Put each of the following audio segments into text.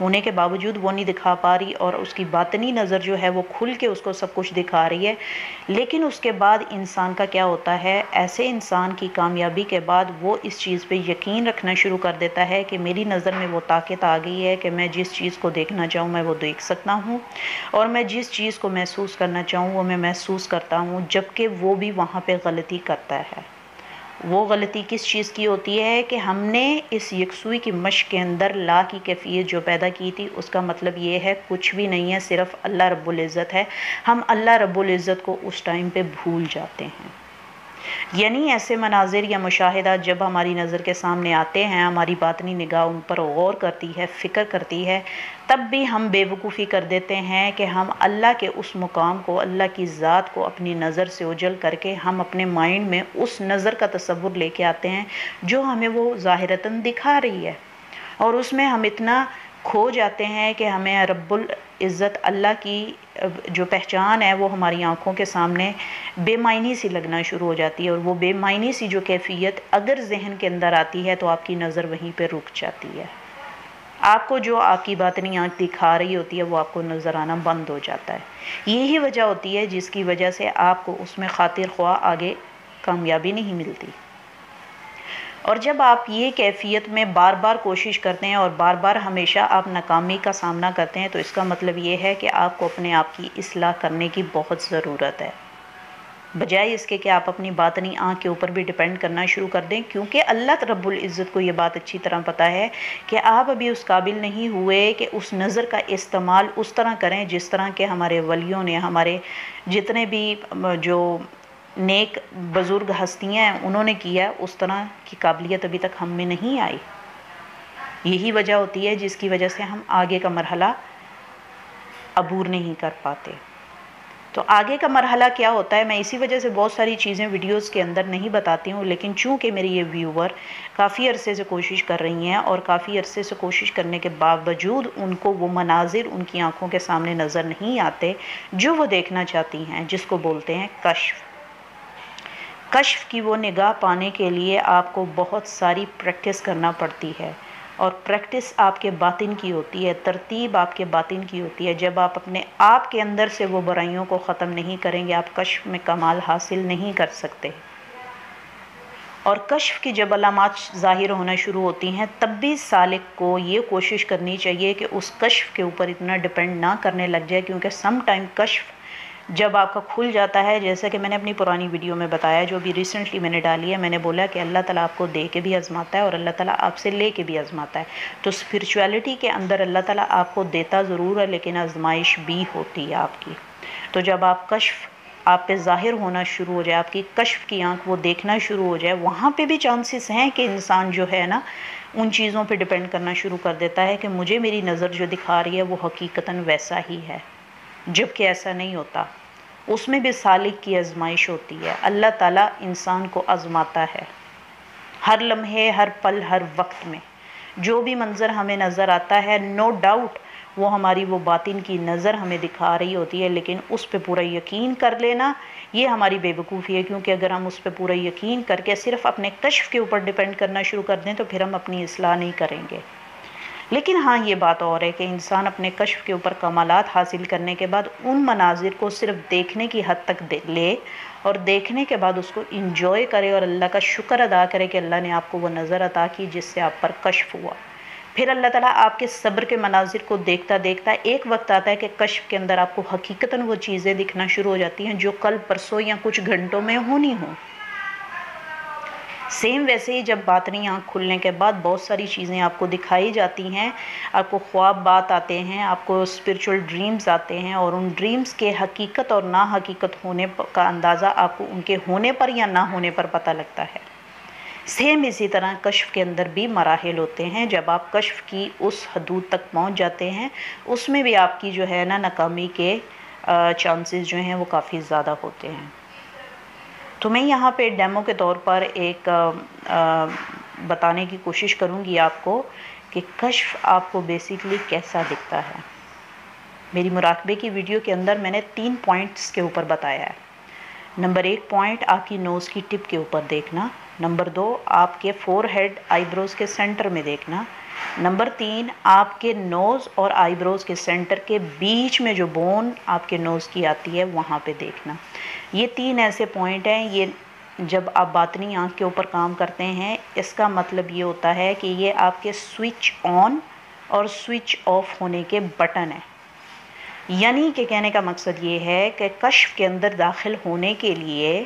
ہونے کے باوجود وہ نہیں دکھا پا رہی، اور اس کی باطنی نظر جو ہے وہ کھل کے اس کو سب کچھ دکھا رہی ہے، لیکن اس کے بعد انسان کا کیا ہوتا ہے، ایسے انسان کی کامیابی کے بعد وہ اس چیز پہ یقین رکھنا شروع کر دیتا ہے کہ میری نظر میں وہ طاقت آ گئی ہے کہ میں جس چیز کو دیکھنا چاہوں میں وہ دیکھ سکتا ہوں، اور میں جس چیز کو محسوس کرنا چاہوں وہ میں محسوس کرتا ہوں، جبکہ وہ بھی وہاں پہ غلطی کرتا ہے۔ وہ غلطی کس چیز کی ہوتی ہے کہ ہم نے اس یکسوئی کی مشق کے اندر لا کی کیفیت جو پیدا کی تھی، اس کا مطلب یہ ہے کچھ بھی نہیں ہے، صرف اللہ رب العزت ہے۔ ہم اللہ رب العزت کو اس ٹائم پہ بھول جاتے ہیں۔ یعنی ایسے مناظر یا مشاہدات جب ہماری نظر کے سامنے آتے ہیں، ہماری باطنی نگاہ ان پر غور کرتی ہے، فکر کرتی ہے، تب بھی ہم بے وقوفی کر دیتے ہیں کہ ہم اللہ کے اس مقام کو، اللہ کی ذات کو اپنی نظر سے اوجھل کر کے ہم اپنے مائنڈ میں اس نظر کا تصور لے کے آتے ہیں جو ہمیں وہ ظاہراً دکھا رہی ہے، اور اس میں ہم اتنا کھو جاتے ہیں کہ ہمیں رب العزت اللہ کی جو پہچان ہے وہ ہماری آنکھوں کے سامنے بے معنی سی لگنا شروع ہو جاتی ہے، اور وہ بے معنی سی جو کیفیت اگر ذہن کے اندر آتی ہے تو آپ کی نظر وہیں پہ رک جاتی ہے۔ آپ کو جو آپ کی باطنی آنکھ دکھا رہی ہوتی ہے وہ آپ کو نظر آنا بند ہو جاتا ہے۔ یہی وجہ ہوتی ہے جس کی وجہ سے آپ کو اس میں خاطر خواہ آگے کامیابی نہیں ملتی۔ اور جب آپ یہ کیفیت میں بار بار کوشش کرتے ہیں اور بار بار ہمیشہ آپ ناکامی کا سامنا کرتے ہیں، تو اس کا مطلب یہ ہے کہ آپ کو اپنے آپ کی اصلاح کرنے کی بہت ضرورت ہے، بجائے اس کے کہ آپ اپنی باطنی آنکھ کے اوپر بھی ڈیپینڈ کرنا شروع کر دیں، کیونکہ اللہ رب العزت کو یہ بات اچھی طرح پتہ ہے کہ آپ ابھی اس قابل نہیں ہوئے کہ اس نظر کا استعمال اس طرح کریں جس طرح کہ ہمارے ولیوں نے، ہمارے جتنے بھی جو نیک بزرگ ہستیاں ہیں انہوں نے کیا، اس طرح کی قابلیت ابھی تک ہم میں نہیں آئی۔ یہی وجہ ہوتی ہے جس کی وجہ سے ہم آگے کا مرحلہ عبور نہیں کر پاتے۔ تو آگے کا مرحلہ کیا ہوتا ہے، میں اسی وجہ سے بہت ساری چیزیں ویڈیوز کے اندر نہیں بتاتی ہوں، لیکن چونکہ میری یہ ویور کافی عرصے سے کوشش کر رہی ہیں، اور کافی عرصے سے کوشش کرنے کے باوجود ان کو وہ مناظر ان کی آنکھوں کے سامنے نظر نہیں آتے جو وہ دیکھنا چاہتی ہیں، جس کو بولتے ہیں کشف۔ کشف کی وہ نگاہ پانے کے لیے آپ کو بہت ساری پریکٹس کرنا پڑتی ہے، اور پریکٹس آپ کے باطن کی ہوتی ہے، ترتیب آپ کے باطن کی ہوتی ہے۔ جب آپ اپنے آپ کے اندر سے وہ برائیوں کو ختم نہیں کریں گے، آپ کشف میں کمال حاصل نہیں کر سکتے۔ اور کشف کی جب علامات ظاہر ہونا شروع ہوتی ہیں، تب بھی سالک کو یہ کوشش کرنی چاہیے کہ اس کشف کے اوپر اتنا ڈیپینڈ نہ کرنے لگ جائے، کیونکہ سم ٹائم کشف جب آپ کا کھل جاتا ہے، جیسا کہ میں نے اپنی پرانی ویڈیو میں بتایا جو بھی ریسنٹلی میں نے ڈالی ہے، میں نے بولا کہ اللہ تعالیٰ آپ کو دے کے بھی آزماتا ہے اور اللہ تعالیٰ آپ سے لے کے بھی آزماتا ہے۔ تو اسپرچویلٹی کے اندر اللہ تعالیٰ آپ کو دیتا ضرور ہے، لیکن آزمائش بھی ہوتی ہے آپ کی۔ تو جب آپ کشف آپ پہ ظاہر ہونا شروع ہو جائے، آپ کی کشف کی آنکھ وہ دیکھنا شروع ہو جائے، وہاں پہ بھی چانسز ہیں کہ انسان جو ہے نا ان چیزوں پہ ڈیپینڈ کرنا شروع کر دیتا ہے کہ مجھے میری نظر جو دکھا رہی ہے وہ حقیقتاً ویسا ہی ہے، جبکہ ایسا نہیں ہوتا۔ اس میں بھی سالک کی آزمائش ہوتی ہے، اللہ تعالیٰ انسان کو آزماتا ہے ہر لمحے، ہر پل، ہر وقت میں۔ جو بھی منظر ہمیں نظر آتا ہے، نو ڈاؤٹ وہ ہماری وہ باطن کی نظر ہمیں دکھا رہی ہوتی ہے، لیکن اس پہ پورا یقین کر لینا یہ ہماری بے وقوفی ہے، کیونکہ اگر ہم اس پہ پورا یقین کر کے صرف اپنے کشف کے اوپر ڈیپینڈ کرنا شروع کر دیں تو پھر ہم اپنی اصلاح نہیں کریں گے۔ لیکن ہاں یہ بات اور ہے کہ انسان اپنے کشف کے اوپر کمالات حاصل کرنے کے بعد ان مناظر کو صرف دیکھنے کی حد تک لے، اور دیکھنے کے بعد اس کو انجوائے کرے اور اللہ کا شکر ادا کرے کہ اللہ نے آپ کو وہ نظر عطا کی جس سے آپ پر کشف ہوا۔ پھر اللہ تعالیٰ آپ کے صبر کے مناظر کو دیکھتا دیکھتا ایک وقت آتا ہے کہ کشف کے اندر آپ کو حقیقتاً وہ چیزیں دکھنا شروع ہو جاتی ہیں جو کل پرسوں یا کچھ گھنٹوں میں ہونی ہوں۔ سیم ویسے ہی جب باطنی آنکھ کھلنے کے بعد بہت ساری چیزیں آپ کو دکھائی جاتی ہیں، آپ کو خواب بات آتے ہیں، آپ کو اسپرچول ڈریمز آتے ہیں، اور ان ڈریمز کے حقیقت اور نا حقیقت ہونے کا اندازہ آپ کو ان کے ہونے پر یا نہ ہونے پر پتہ لگتا ہے۔ سیم اسی طرح کشف کے اندر بھی مراحل ہوتے ہیں، جب آپ کشف کی اس حدود تک پہنچ جاتے ہیں اس میں بھی آپ کی جو ہے نا ناکامی کے چانسز جو ہیں وہ کافی زیادہ ہوتے ہیں۔ تو میں یہاں پہ ڈیمو کے طور پر ایک بتانے کی کوشش کروں گی آپ کو کہ کشف آپ کو بیسیکلی کیسا دکھتا ہے۔ میری مراقبے کی ویڈیو کے اندر میں نے 3 پوائنٹس کے اوپر بتایا ہے۔ نمبر 1 پوائنٹ آپ کی نوز کی ٹپ کے اوپر دیکھنا، نمبر 2 آپ کے فور ہیڈ آئی بروز کے سینٹر میں دیکھنا، نمبر 3، آپ کے نوز اور آئی بروز کے سینٹر کے بیچ میں جو بون آپ کے نوز کی آتی ہے وہاں پہ دیکھنا۔ یہ 3 ایسے پوائنٹ ہیں، یہ جب آپ باطنی آنکھ کے اوپر کام کرتے ہیں اس کا مطلب یہ ہوتا ہے کہ یہ آپ کے سوئچ آن اور سوئچ آف ہونے کے بٹن ہیں۔ یعنی کہ کہنے کا مقصد یہ ہے کہ کشف کے اندر داخل ہونے کے لیے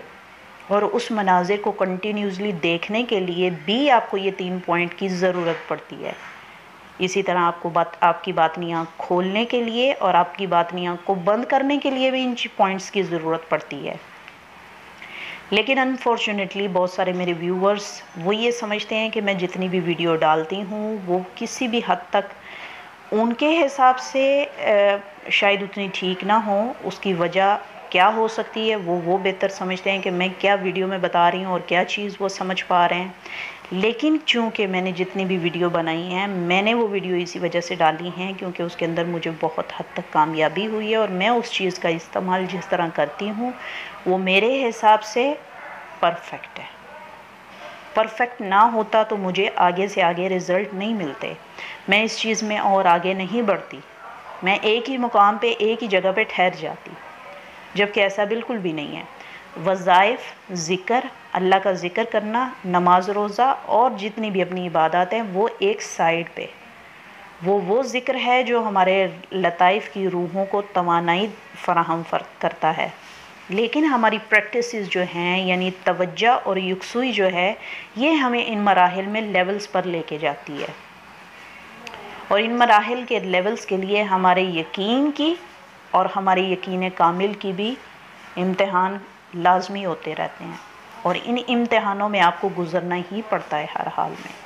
اور اس مناظر کو کنٹینیوسلی دیکھنے کے لیے بھی آپ کو یہ 3 پوائنٹ کی ضرورت پڑتی ہے۔ اسی طرح آپ کی باطنی آنکھ کھولنے کے لیے اور آپ کی باطنی آنکھ کو بند کرنے کے لیے بھی ان پوائنٹس کی ضرورت پڑتی ہے۔ لیکن انفارچونیٹلی بہت سارے میرے ویورز وہ یہ سمجھتے ہیں کہ میں جتنی بھی ویڈیو ڈالتی ہوں وہ کسی بھی حد تک ان کے حساب سے شاید اتنی ٹھیک نہ ہوں۔ اس کی وجہ کیا ہو سکتی ہے وہ بہتر سمجھتے ہیں کہ میں کیا ویڈیو میں بتا رہی ہوں اور کیا چیز وہ سمجھ پا رہے ہیں۔ لیکن چونکہ میں نے جتنی بھی ویڈیو بنائی ہیں میں نے وہ ویڈیو اسی وجہ سے ڈالی ہیں کیونکہ اس کے اندر مجھے بہت حد تک کامیابی ہوئی ہے اور میں اس چیز کا استعمال جس طرح کرتی ہوں وہ میرے حساب سے پرفیکٹ ہے۔ پرفیکٹ نہ ہوتا تو مجھے آگے سے آگے رزلٹ نہیں ملتے، میں اس چیز میں اور آگے نہیں بڑھتی، میں ایک ہی مقام پہ ایک ہی جگہ پہ ٹھہر جاتی، جبکہ ایسا بالکل بھی نہیں ہے۔ وظائف، ذکر، اللہ کا ذکر کرنا، نماز روزہ اور جتنی بھی اپنی عبادات ہیں وہ ایک سائیڈ پہ، وہ ذکر ہے جو ہمارے لطائف کی روحوں کو توانائی فراہم کرتا ہے۔ لیکن ہماری پریکٹسز جو ہیں یعنی توجہ اور یکسوئی جو ہے یہ ہمیں ان مراحل میں لیولز پر لے کے جاتی ہے، اور ان مراحل کے لیولز کے لیے ہمارے یقین کی اور ہمارے یقین کامل کی بھی امتحان لازمی ہوتے رہتے ہیں، اور ان امتحانوں میں آپ کو گزرنا ہی پڑتا ہے ہر حال میں۔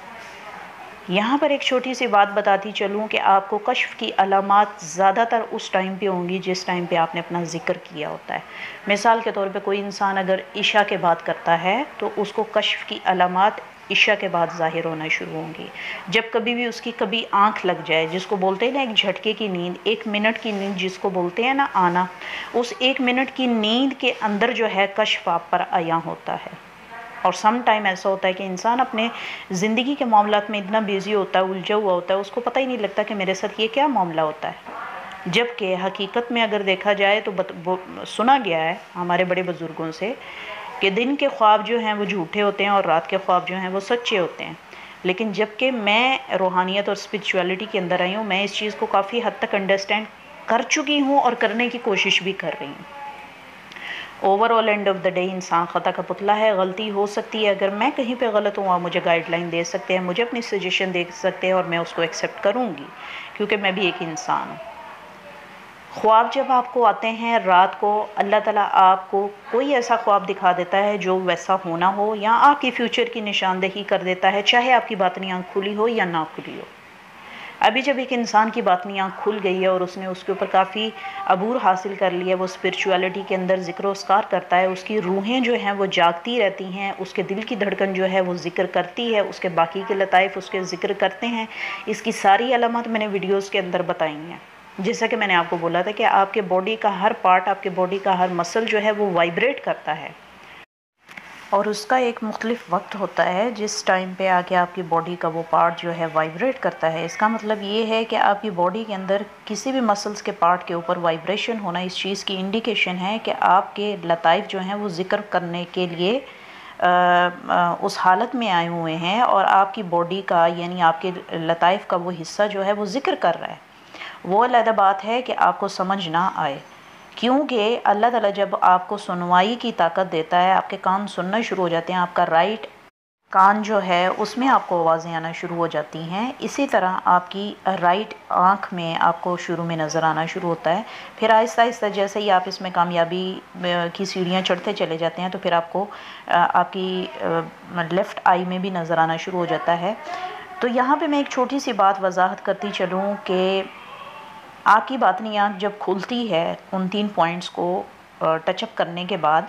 یہاں پر ایک چھوٹی سی بات بتاتی چلوں کہ آپ کو کشف کی علامات زیادہ تر اس ٹائم پہ ہوں گی جس ٹائم پہ آپ نے اپنا ذکر کیا ہوتا ہے۔ مثال کے طور پہ کوئی انسان اگر عشاء کے بعد کرتا ہے تو اس کو کشف کی علامات عشاء کے بعد ظاہر ہونا شروع ہوں گی۔ جب کبھی بھی اس کی کبھی آنکھ لگ جائے، جس کو بولتے ہیں نا ایک جھٹکے کی نیند، 1 منٹ کی نیند جس کو بولتے ہیں نا آنا، اس 1 منٹ کی نیند کے اندر جو ہے کشف آپ پر عیاں ہوتا ہے۔ اور سم ٹائم ایسا ہوتا ہے کہ انسان اپنے زندگی کے معاملات میں اتنا بیزی ہوتا ہے، الجھا ہوا ہوتا ہے، اس کو پتہ ہی نہیں لگتا کہ میرے ساتھ یہ کیا معاملہ ہوتا ہے۔ جبکہ حقیقت میں اگر دیکھا جائے تو سنا گیا ہے ہمارے بڑے بزرگوں سے کہ دن کے خواب جو ہیں وہ جھوٹے ہوتے ہیں اور رات کے خواب جو ہیں وہ سچے ہوتے ہیں۔ لیکن جبکہ میں روحانیت اور اسپرچویلٹی کے اندر آئی ہوں، میں اس چیز کو کافی حد تک انڈرسٹینڈ کر چکی ہوں اور کرنے کی کوشش بھی کر رہی ہوں۔ Overall and of the day انسان خطا کا پتلا ہے، غلطی ہو سکتی ہے، اگر میں کہیں پہ غلط ہوں آپ مجھے گائیڈ لائن دے سکتے ہیں، مجھے اپنی سجیشن دے سکتے ہیں اور میں اس کو ایکسیپٹ کروں گی کیونکہ میں بھی ایک انسان ہوں۔ خواب جب آپ کو آتے ہیں رات کو، اللہ تعالیٰ آپ کو کوئی ایسا خواب دکھا دیتا ہے جو ویسا ہونا ہو یا آپ کی فیوچر کی نشاندہی کر دیتا ہے، چاہے آپ کی باطنی آنکھ کھلی ہو یا نہ کھلی ہو۔ ابھی جب ایک انسان کی باطنی آنکھ کھل گئی ہے اور اس نے اس کے اوپر کافی عبور حاصل کر لیا، وہ اسپرچویلٹی کے اندر ذکر و اذکار کرتا ہے، اس کی روحیں جو ہیں وہ جاگتی رہتی ہیں، اس کے دل کی دھڑکن جو ہے وہ ذکر کرتی ہے، اس کے باقی کے لطائف اس کے ذکر کرتے ہیں۔ اس کی ساری علامات میں نے ویڈیوز کے اندر بتائی ہیں، جیسا کہ میں نے آپ کو بولا تھا کہ آپ کے باڈی کا ہر پارٹ، آپ کے باڈی کا ہر مسل جو ہے وہ وائبریٹ کرتا ہے، اور اس کا ایک مختلف وقت ہوتا ہے جس ٹائم پہ آ کے آپ کی باڈی کا وہ پارٹ جو ہے وائبریٹ کرتا ہے۔ اس کا مطلب یہ ہے کہ آپ کی باڈی کے اندر کسی بھی مسلز کے پارٹ کے اوپر وائبریشن ہونا اس چیز کی انڈیکیشن ہے کہ آپ کے لطائف جو ہیں وہ ذکر کرنے کے لیے اس حالت میں آئے ہوئے ہیں، اور آپ کی باڈی کا یعنی آپ کے لطائف کا وہ حصہ جو ہے وہ ذکر کر رہا ہے۔ وہ علیحدہ بات ہے کہ آپ کو سمجھ نہ آئے، کیونکہ اللہ تعالیٰ جب آپ کو سنوائی کی طاقت دیتا ہے، آپ کے کان سننا شروع ہو جاتے ہیں، آپ کا رائٹ کان جو ہے اس میں آپ کو آوازیں آنا شروع ہو جاتی ہیں، اسی طرح آپ کی رائٹ آنکھ میں آپ کو شروع میں نظر آنا شروع ہوتا ہے۔ پھر آہستہ آہستہ جیسے ہی آپ اس میں کامیابی کی سیڑھیاں چڑھتے چلے جاتے ہیں تو پھر آپ کو آپ کی لیفٹ آئی میں بھی نظر آنا شروع ہو جاتا ہے۔ تو یہاں پہ میں ایک چھوٹی سی بات وضاحت کرتی چلوں کہ آپ کی باطنی آنکھ جب کھلتی ہے ان 3 پوائنٹس کو ٹچ اپ کرنے کے بعد،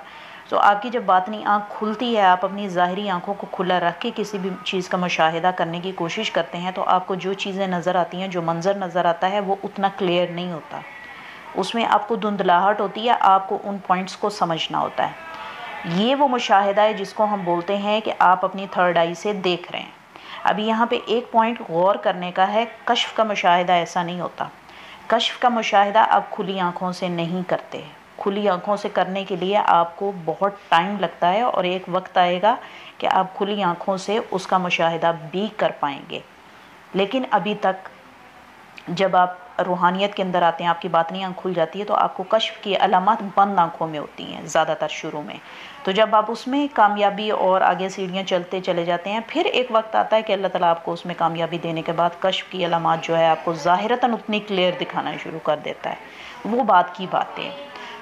تو آپ کی جب باطنی آنکھ کھلتی ہے، آپ اپنی ظاہری آنکھوں کو کھلا رکھ کے کسی بھی چیز کا مشاہدہ کرنے کی کوشش کرتے ہیں، تو آپ کو جو چیزیں نظر آتی ہیں، جو منظر نظر آتا ہے وہ اتنا کلیئر نہیں ہوتا، اس میں آپ کو دھندلاہٹ ہوتی ہے، آپ کو ان پوائنٹس کو سمجھنا ہوتا ہے۔ یہ وہ مشاہدہ ہے جس کو ہم بولتے ہیں کہ آپ اپنی تھرڈ آئی سے دیکھ رہے ہیں۔ ابھی یہاں پہ ایک پوائنٹ غور کرنے کا ہے، کشف کا مشاہدہ ایسا نہیں ہوتا۔ کشف کا مشاہدہ آپ کھلی آنکھوں سے نہیں کرتے، کھلی آنکھوں سے کرنے کے لیے آپ کو بہت ٹائم لگتا ہے، اور ایک وقت آئے گا کہ آپ کھلی آنکھوں سے اس کا مشاہدہ بھی کر پائیں گے۔ لیکن ابھی تک جب آپ روحانیت کے اندر آتے ہیں، آپ کی باطنی آنکھ کھل جاتی ہے، تو آپ کو کشف کی علامات بند آنکھوں میں ہوتی ہیں زیادہ تر شروع میں۔ تو جب آپ اس میں کامیابی اور آگے سیڑھیاں چلتے چلے جاتے ہیں، پھر ایک وقت آتا ہے کہ اللہ تعالیٰ آپ کو اس میں کامیابی دینے کے بعد کشف کی علامات جو ہے آپ کو ظاہراً اتنی کلیئر دکھانا شروع کر دیتا ہے۔ وہ بات کی باتیں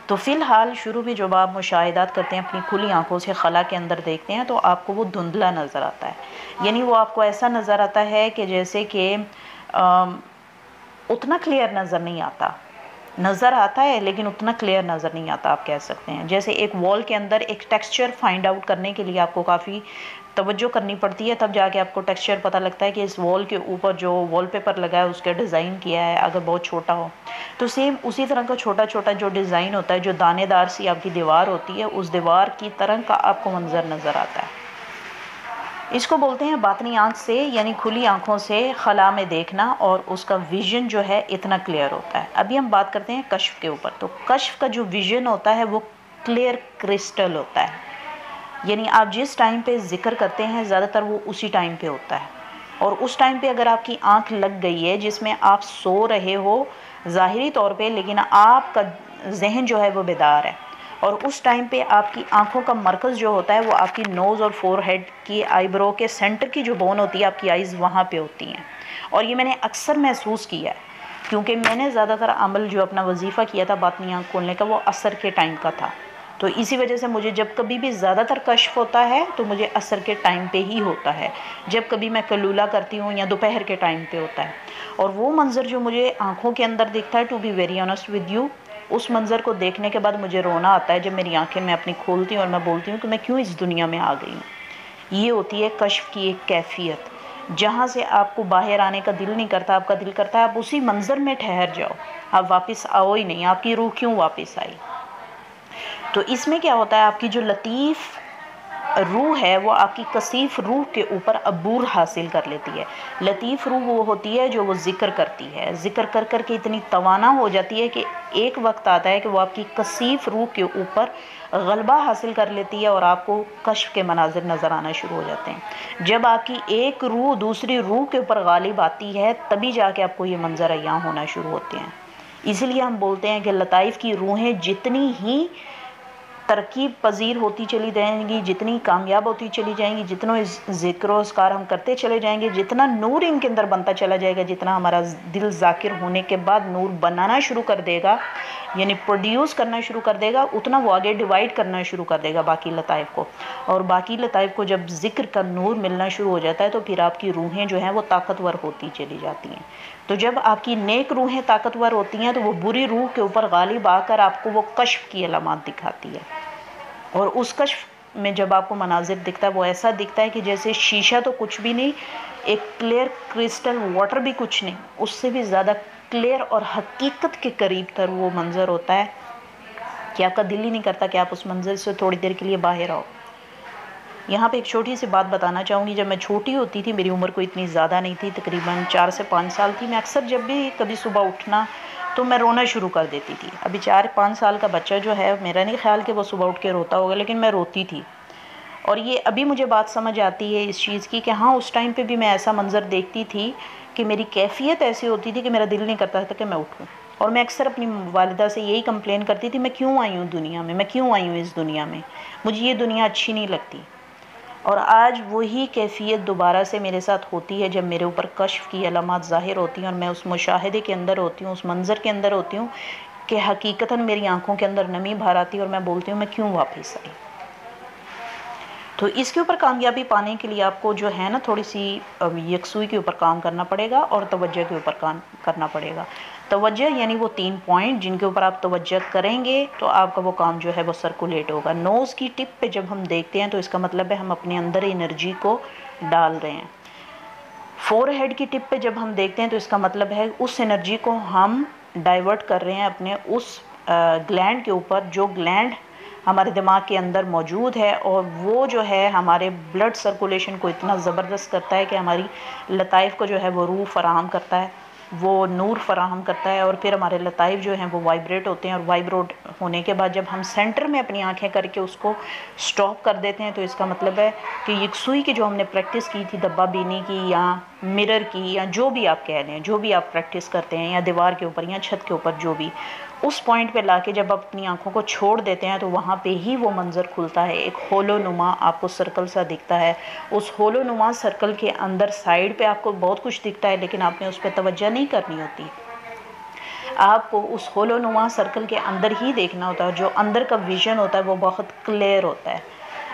تو فی الحال شروع میں جب آپ مشاہدات کرتے ہیں، اپنی کھلی آنکھوں سے خلا کے اندر دیکھتے ہیں، تو آپ کو وہ دھندلا نظر آتا ہے، یعنی وہ آپ کو ایسا نظر آتا ہے کہ جیسے کہ اتنا کلیئر نظر نہیں آتا، نظر آتا ہے لیکن اتنا کلیئر نظر نہیں آتا، آپ کہہ سکتے ہیں جیسے ایک وال کے اندر ایک ٹیکسچر فائنڈ آؤٹ کرنے کے لیے آپ کو کافی توجہ کرنی پڑتی ہے، تب جا کے آپ کو ٹیکسچر پتہ لگتا ہے کہ اس وال کے اوپر جو وال پیپر لگا ہے اس کا ڈیزائن کیا ہے، اگر بہت چھوٹا ہو تو سیم اسی طرح کا چھوٹا چھوٹا جو ڈیزائن ہوتا ہے، جو دانے دار سی آپ کی دیوار ہوتی ہے، اس دیوار کی طرح کا آپ کو منظر نظر آتا ہے۔ اس کو بولتے ہیں باطنی آنکھ سے، یعنی کھلی آنکھوں سے خلا میں دیکھنا، اور اس کا ویژن جو ہے اتنا کلیئر ہوتا ہے۔ ابھی ہم بات کرتے ہیں کشف کے اوپر، تو کشف کا جو ویژن ہوتا ہے وہ کلیئر کرسٹل ہوتا ہے، یعنی آپ جس ٹائم پہ ذکر کرتے ہیں زیادہ تر وہ اسی ٹائم پہ ہوتا ہے، اور اس ٹائم پہ اگر آپ کی آنکھ لگ گئی ہے جس میں آپ سو رہے ہو ظاہری طور پہ، لیکن آپ کا ذہن جو ہے وہ بیدار ہے، اور اس ٹائم پہ آپ کی آنکھوں کا مرکز جو ہوتا ہے وہ آپ کی نوز اور فور ہیڈ کی آئی برو کے سینٹر کی جو بون ہوتی ہے، آپ کی آئیز وہاں پہ ہوتی ہیں، اور یہ میں نے اکثر محسوس کیا ہے، کیونکہ میں نے زیادہ تر عمل جو اپنا وظیفہ کیا تھا باطنی آنکھ کھولنے کا وہ عصر کے ٹائم کا تھا، تو اسی وجہ سے مجھے جب کبھی بھی زیادہ تر کشف ہوتا ہے تو مجھے عصر کے ٹائم پہ ہی ہوتا ہے، جب کبھی میں کلولہ کرتی ہوں یا دوپہر کے ٹائم پہ ہوتا ہے، اور وہ منظر جو مجھے آنکھوں کے اندر دکھتا ہے، to be very honest with you, اس منظر کو دیکھنے کے بعد مجھے رونا آتا ہے، جب میری آنکھیں میں اپنی کھولتی ہوں اور میں بولتی ہوں کہ میں کیوں اس دنیا میں آ گئی ہوں۔ یہ ہوتی ہے کشف کی ایک کیفیت، جہاں سے آپ کو باہر آنے کا دل نہیں کرتا، آپ کا دل کرتا ہے آپ اسی منظر میں ٹھہر جاؤ، آپ واپس آؤ ہی نہیں، آپ کی روح کیوں واپس آئی؟ تو اس میں کیا ہوتا ہے، آپ کی جو لطیف روح ہے وہ آپ کی کثیف روح کے اوپر عبور حاصل کر لیتی ہے۔ لطیف روح وہ ہوتی ہے جو وہ ذکر کرتی ہے، ذکر کر کر کے اتنی توانا ہو جاتی ہے کہ ایک وقت آتا ہے کہ وہ آپ کی کثیف روح کے اوپر غلبہ حاصل کر لیتی ہے، اور آپ کو کشف کے مناظر نظر آنا شروع ہو جاتے ہیں۔ جب آپ کی ایک روح دوسری روح کے اوپر غالب آتی ہے تبھی جا کے آپ کو یہ منظر عیاں ہونا شروع ہوتے ہیں۔ اسی لیے ہم بولتے ہیں کہ لطائف کی روحیں جتنی ہی ترکیب پذیر ہوتی چلی جائیں گی، جتنی کامیاب ہوتی چلی جائیں گی، جتنا ذکر و اذکار ہم کرتے چلے جائیں گے، جتنا نور ان کے اندر بنتا چلا جائے گا، جتنا ہمارا دل ذاکر ہونے کے بعد نور بنانا شروع کر دے گا، یعنی پروڈیوس کرنا شروع کر دے گا، اتنا وہ آگے ڈیوائیڈ کرنا شروع کر دے گا باقی لطائف کو، اور باقی لطائف کو جب ذکر کا نور ملنا شروع ہو جاتا ہے تو پھر آپ کی روحیں جو ہیں وہ طاقتور ہوتی چلی جاتی ہیں۔ تو جب آپ کی نیک روحیں طاقتور ہوتی ہیں تو وہ بری روح کے اوپر غالب آ کر آپ کو وہ کشف کی علامات دکھاتی ہے، اور اس کشف میں جب آپ کو مناظر دکھتا ہے وہ ایسا دکھتا ہے کہ جیسے شیشہ تو کچھ بھی نہیں، ایک کلیئر کرسٹل واٹر بھی کچھ نہیں، اس سے بھی زیادہ کلیئر اور حقیقت کے قریب تر وہ منظر ہوتا ہے کہ آپ کا دل ہی نہیں کرتا کہ آپ اس منظر سے تھوڑی دیر کے لیے باہر آؤ۔ یہاں پہ ایک چھوٹی سی بات بتانا چاہوں گی، جب میں چھوٹی ہوتی تھی، میری عمر کوئی اتنی زیادہ نہیں تھی، تقریباً 4 سے 5 سال تھی، میں اکثر جب بھی کبھی صبح اٹھنا تو میں رونا شروع کر دیتی تھی۔ ابھی 4-5 سال کا بچہ جو ہے، میرا نہیں خیال کہ وہ صبح اٹھ کے روتا ہوگا، لیکن میں روتی تھی، اور یہ ابھی مجھے بات سمجھ آتی ہے اس چیز کی کہ ہاں اس ٹائم پہ بھی میں ایسا منظر دیکھتی تھی کہ میری کیفیت ایسی ہوتی تھی کہ میرا دل نہیں کرتا تھا کہ میں اٹھوں، اور میں اکثر اپنی والدہ سے یہی کمپلین کرتی تھی، میں کیوں آئی ہوں دنیا میں کیوں آئی ہوں اس دنیا میں، مجھے یہ دنیا اچھی نہیں لگتی۔ اور آج وہی کیفیت دوبارہ سے میرے ساتھ ہوتی ہے جب میرے اوپر کشف کی علامات ظاہر ہوتی ہیں اور میں اس مشاہدے کے اندر ہوتی ہوں، اس منظر کے اندر ہوتی ہوں کہ حقیقتاً میری آنکھوں کے اندر نمی بھر آتی ہے، اور میں بولتی ہوں میں کیوں واپس آئی۔ تو اس کے اوپر کامیابی پانے کے لیے آپ کو جو ہے نا تھوڑی سی یکسوئی کے اوپر کام کرنا پڑے گا، اور توجہ کے اوپر کام کرنا پڑے گا۔ توجہ یعنی وہ 3 پوائنٹ جن کے اوپر آپ توجہ کریں گے تو آپ کا وہ کام جو ہے وہ سرکولیٹ ہوگا۔ نوز کی ٹپ پہ جب ہم دیکھتے ہیں تو اس کا مطلب ہے ہم اپنے اندر انرجی کو ڈال رہے ہیں۔ فور ہیڈ کی ٹپ پہ جب ہم دیکھتے ہیں تو اس کا مطلب ہے اس انرجی کو ہم ڈائیورٹ کر رہے ہیں اپنے اس گلینڈ کے اوپر، جو گلینڈ ہمارے دماغ کے اندر موجود ہے، اور وہ جو ہے ہمارے بلڈ سرکولیشن کو اتنا زبردست کرتا ہے کہ ہماری لطائف کو جو ہے وہ روح فراہم کرتا ہے، وہ نور فراہم کرتا ہے، اور پھر ہمارے لطائف جو ہیں وہ وائبریٹ ہوتے ہیں، اور وائبریٹ ہونے کے بعد جب ہم سینٹر میں اپنی آنکھیں کر کے اس کو سٹاپ کر دیتے ہیں، تو اس کا مطلب ہے کہ یکسوئی کی جو ہم نے پریکٹس کی تھی، دبا بینی کی یا مرر کی یا جو بھی آپ کہہ لیں، جو بھی آپ پریکٹس کرتے ہیں، یا دیوار کے اوپر یا چھت کے اوپر، جو بھی اس پوائنٹ پہ لا کے جب آپ اپنی آنکھوں کو چھوڑ دیتے ہیں، تو وہاں پہ ہی وہ منظر کھلتا ہے، ایک ہولو نما آپ کو سرکل سا دکھتا ہے۔ اس ہولو نما سرکل کے اندر سائیڈ پہ آپ کو بہت کچھ دکھتا ہے، لیکن آپ نے اس پہ توجہ نہیں کرنی ہوتی، آپ کو اس ہولو نما سرکل کے اندر ہی دیکھنا ہوتا ہے، جو اندر کا ویژن ہوتا ہے وہ بہت کلیئر ہوتا ہے۔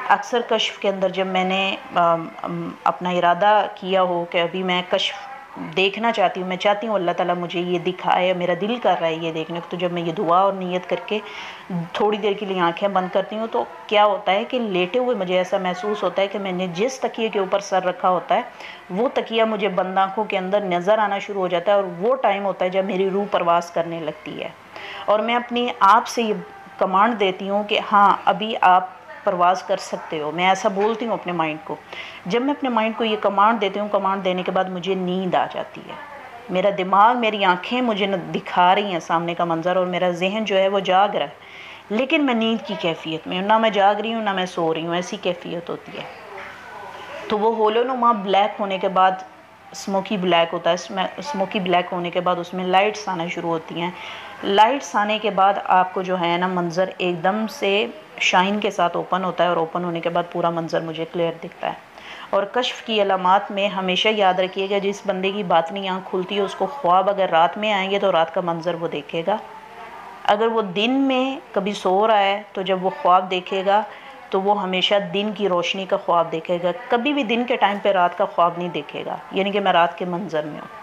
اکثر کشف کے اندر جب میں نے اپنا ارادہ کیا ہو کہ ابھی میں کشف دیکھنا چاہتی ہوں، میں چاہتی ہوں اللہ تعالیٰ مجھے یہ دکھائے، میرا دل کر رہا ہے یہ دیکھنے کو، تو جب میں یہ دعا اور نیت کر کے تھوڑی دیر کے لیے آنکھیں بند کرتی ہوں، تو کیا ہوتا ہے کہ لیٹے ہوئے مجھے ایسا محسوس ہوتا ہے کہ میں نے جس تکیے کے اوپر سر رکھا ہوتا ہے وہ تکیہ مجھے بند آنکھوں کے اندر نظر آنا شروع ہو جاتا ہے، اور وہ ٹائم ہوتا ہے جب میری روح پرواز کرنے لگتی ہے، اور میں اپنی آپ سے یہ کمانڈ دیتی ہوں کہ ہاں ابھی آپ پرواز کر سکتے ہو۔ میں ایسا بولتی ہوں اپنے مائنڈ کو، جب میں اپنے مائنڈ کو یہ کمانڈ دیتی ہوں، کمانڈ دینے کے بعد مجھے نیند آ جاتی ہے، میرا دماغ، میری آنکھیں مجھے دکھا رہی ہیں سامنے کا منظر، اور میرا ذہن جو ہے وہ جاگ رہا ہے، لیکن میں نیند کی کیفیت میں، نہ میں جاگ رہی ہوں نہ میں سو رہی ہوں، ایسی کیفیت ہوتی ہے۔ تو وہ ہولو نما بلیک ہونے کے بعد اسموکی بلیک ہوتا ہے، اسموکی بلیک ہونے کے بعد اس میں لائٹس آنا شروع ہوتی ہیں، لائٹس آنے کے بعد آپ کو جو ہے نا منظر ایک دم سے شائن کے ساتھ اوپن ہوتا ہے، اور اوپن ہونے کے بعد پورا منظر مجھے کلیئر دکھتا ہے۔ اور کشف کی علامات میں ہمیشہ یاد رکھیے گا، جس بندے کی باطنی آنکھ کھلتی ہے اس کو خواب اگر رات میں آئیں گے تو رات کا منظر وہ دیکھے گا، اگر وہ دن میں کبھی سو رہا ہے تو جب وہ خواب دیکھے گا تو وہ ہمیشہ دن کی روشنی کا خواب دیکھے گا، کبھی بھی دن کے ٹائم پہ رات کا خواب نہیں دیکھے گا، یعنی کہ میں رات کے منظر میں ہوں۔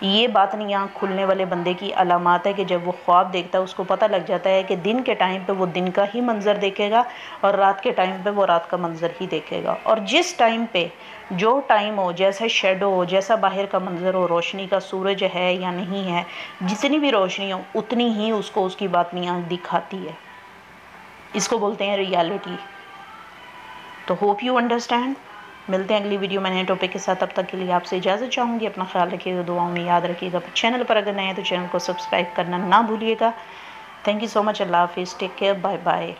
یہ باطنی آنکھ کھلنے والے بندے کی علامات ہے کہ جب وہ خواب دیکھتا ہے اس کو پتہ لگ جاتا ہے کہ دن کے ٹائم پہ وہ دن کا ہی منظر دیکھے گا، اور رات کے ٹائم پہ وہ رات کا منظر ہی دیکھے گا، اور جس ٹائم پہ جو ٹائم ہو، جیسا شیڈو ہو، جیسا باہر کا منظر ہو، روشنی کا سورج ہے یا نہیں ہے، جتنی بھی روشنی ہو اتنی ہی اس کو اس کی باطنی آنکھ دکھاتی ہے، اس کو بولتے ہیں ریالٹی۔ تو ہوپ یو انڈرسٹینڈ۔ ملتے ہیں اگلی ویڈیو میں نئے ٹاپک کے ساتھ، تب تک کے لیے آپ سے اجازت چاہوں گی، اپنا خیال رکھیے گا، دعاؤں میں یاد رکھیے گا، چینل پر اگر نئے ہیں تو چینل کو سبسکرائب کرنا نہ بھولیے گا۔ تھینک یو سو مچ، اللہ حافظ، ٹیک کیئر، بائے بائے۔